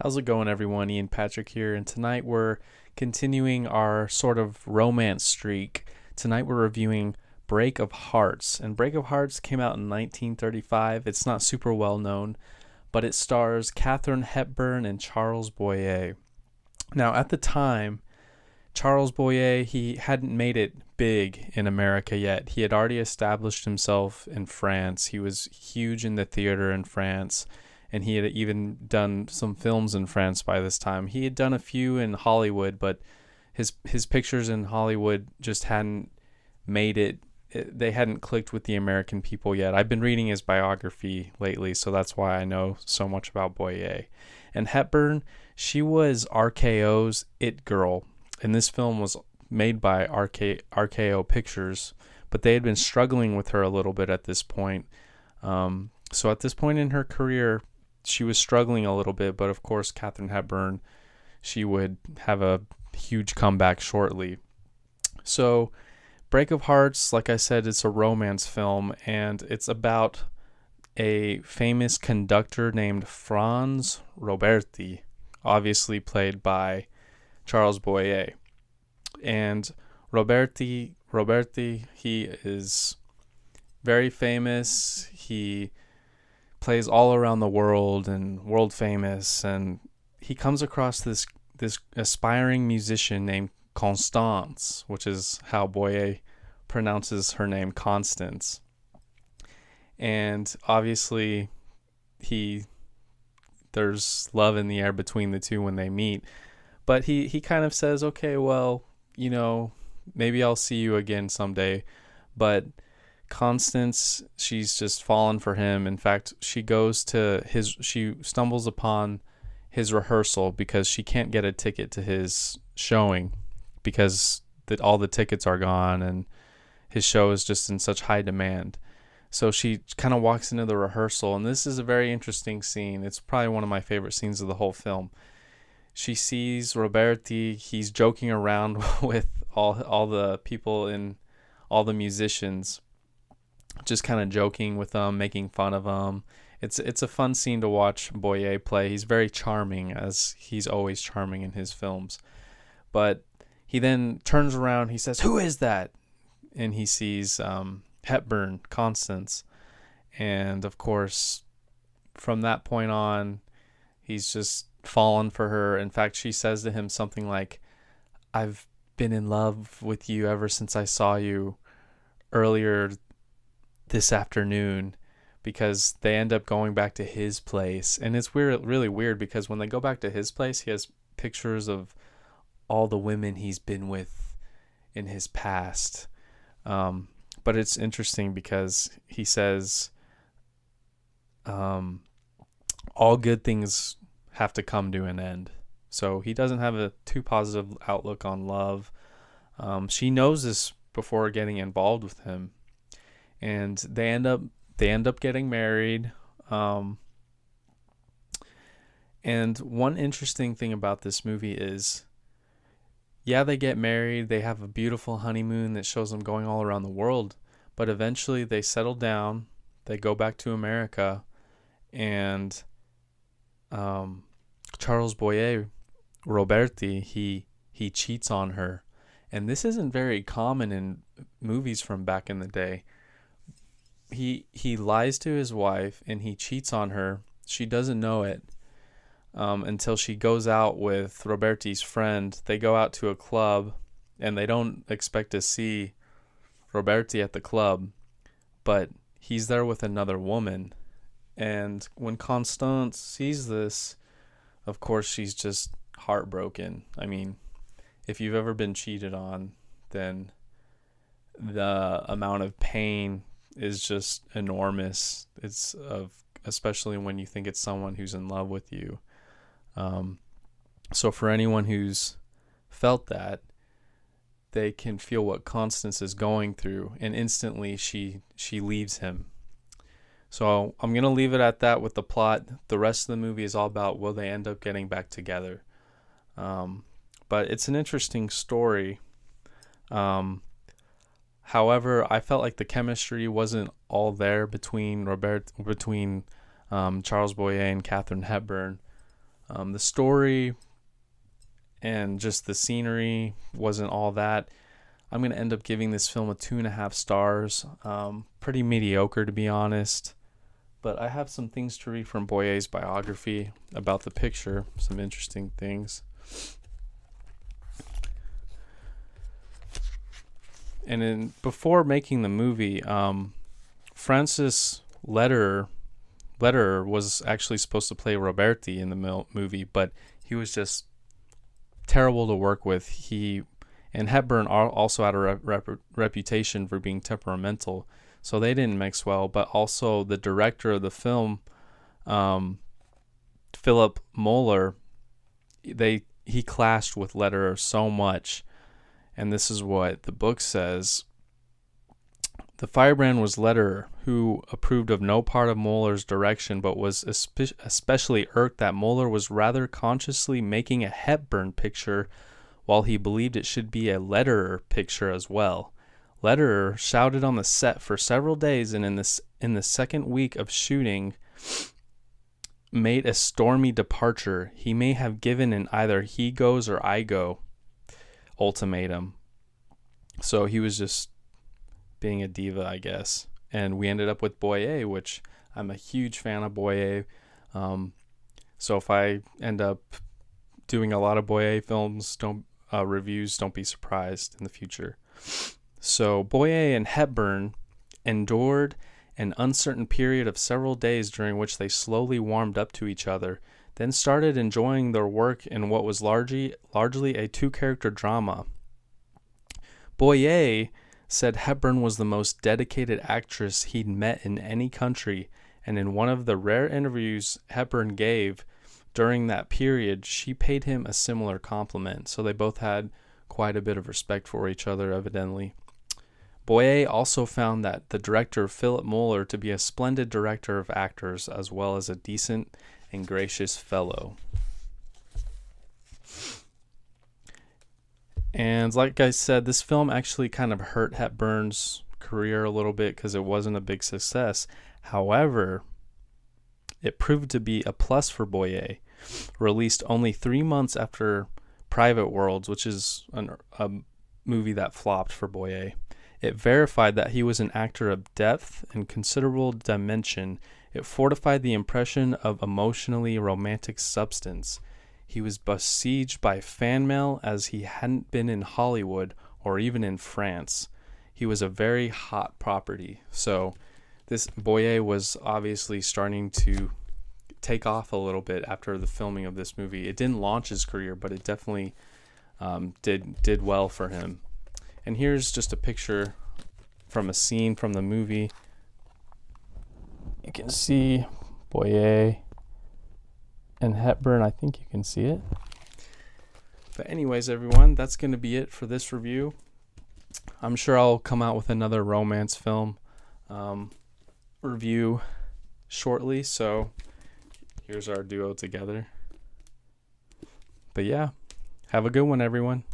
How's it going, everyone? Ian Patrick here, and tonight we're continuing our sort of romance streak. Tonight we're reviewing Break of Hearts, and Break of Hearts came out in 1935. It's not super well known, but it stars Katherine Hepburn and Charles Boyer. Now, at the time, Charles Boyer, he hadn't made it big in America yet. He had already established himself in France. He was huge in the theater in France, and he had even done some films in France by this time. He had done a few in Hollywood, but his pictures in Hollywood just hadn't made it. They hadn't clicked with the American people yet. I've been reading his biography lately, so that's why I know so much about Boyer. And Hepburn, she was RKO's it girl. And this film was made by RKO Pictures, but they had been struggling with her a little bit at this point. So at this point in her career, she was struggling a little bit, but of course, Katherine Hepburn, she would have a huge comeback shortly. So Break of Hearts, like I said, it's a romance film, and it's about a famous conductor named Franz Roberti, obviously played by Charles Boyer. And Roberti, he is very famous. He plays all around the world and world famous, and he comes across this aspiring musician named Constance, which is how Boyer pronounces her name, Constance. And obviously there's love in the air between the two when they meet. But he kind of says, okay, well, maybe I'll see you again someday. But Constance, she's just fallen for him. In fact, she stumbles upon his rehearsal because she can't get a ticket to his showing because all the tickets are gone and his show is just in such high demand. So she kind of walks into the rehearsal, and this is a very interesting scene. It's probably one of my favorite scenes of the whole film. She sees Roberti, he's joking around with all the people and all the musicians, just kind of joking with them, making fun of them. It's a fun scene to watch Boyer play. He's very charming, as he's always charming in his films. But he then turns around, he says, "Who is that?" And he sees Hepburn, Constance. And of course, from that point on, he's just fallen for her. In fact, she says to him something like, "I've been in love with you ever since I saw you earlier this afternoon," because they end up going back to his place. And it's really weird, because when they go back to his place, he has pictures of all the women he's been with in his past. But it's interesting because he says, all good things have to come to an end. So he doesn't have a too positive outlook on love. She knows this before getting involved with him, and they end up getting married. And one interesting thing about this movie is, yeah, they get married, they have a beautiful honeymoon that shows them going all around the world, but eventually they settle down, they go back to America, and Charles Boyer, Roberti, he cheats on her. And this isn't very common in movies from back in the day. He lies to his wife and he cheats on her. She doesn't know it until she goes out with Roberti's friend. They go out to a club, and they don't expect to see Roberti at the club, but he's there with another woman. And when Constance sees this, of course, she's just heartbroken. I mean, if you've ever been cheated on, then the amount of pain is just enormous. Especially when you think it's someone who's in love with you. So for anyone who's felt that, they can feel what Constance is going through, and instantly she leaves him. So I'm going to leave it at that with the plot. The rest of the movie is all about, will they end up getting back together? But it's an interesting story. However, I felt like the chemistry wasn't all there between Charles Boyer and Katherine Hepburn. The story and just the scenery wasn't all that. I'm going to end up giving this film a 2.5 stars. Pretty mediocre, to be honest. But I have some things to read from Boyer's biography about the picture, some interesting things. And before making the movie, Francis Lederer was actually supposed to play Roberti in the movie, but he was just terrible to work with. And Hepburn also had a reputation for being temperamental, so they didn't mix well. But also the director of the film, Phillip Moeller, he clashed with Lederer so much, and this is what the book says. The firebrand was Lederer, who approved of no part of Moeller's direction, but was especially irked that Moeller was rather consciously making a Hepburn picture, while he believed it should be a Lederer picture as well. Lederer shouted on the set for several days, and in the second week of shooting, made a stormy departure. He may have given an either he goes or I go ultimatum. So he was just being a diva, I guess. And we ended up with Boyer, which I'm a huge fan of Boyer. So if I end up doing a lot of Boyer films, reviews, don't be surprised in the future. So Boyer and Hepburn endured an uncertain period of several days during which they slowly warmed up to each other, then started enjoying their work in what was largely a two-character drama. Boyer said Hepburn was the most dedicated actress he'd met in any country, and in one of the rare interviews Hepburn gave during that period, she paid him a similar compliment. So they both had quite a bit of respect for each other, evidently. Boyer also found that the director Phillip Moeller to be a splendid director of actors, as well as a decent and gracious fellow. And like I said, this film actually kind of hurt Hepburn's career a little bit because it wasn't a big success. However, it proved to be a plus for Boyer. Released only 3 months after Private Worlds, which is a movie that flopped for Boyer. It verified that he was an actor of depth and considerable dimension. It fortified the impression of emotionally romantic substance. He was besieged by fan mail as he hadn't been in Hollywood or even in France. He was a very hot property. So this Boyer was obviously starting to take off a little bit after the filming of this movie. It didn't launch his career, but it definitely did well for him. And here's just a picture from a scene from the movie. You can see Boyer and Hepburn. I think you can see it. But anyways, everyone, that's going to be it for this review. I'm sure I'll come out with another romance film review shortly. So here's our duo together. But yeah, have a good one, everyone.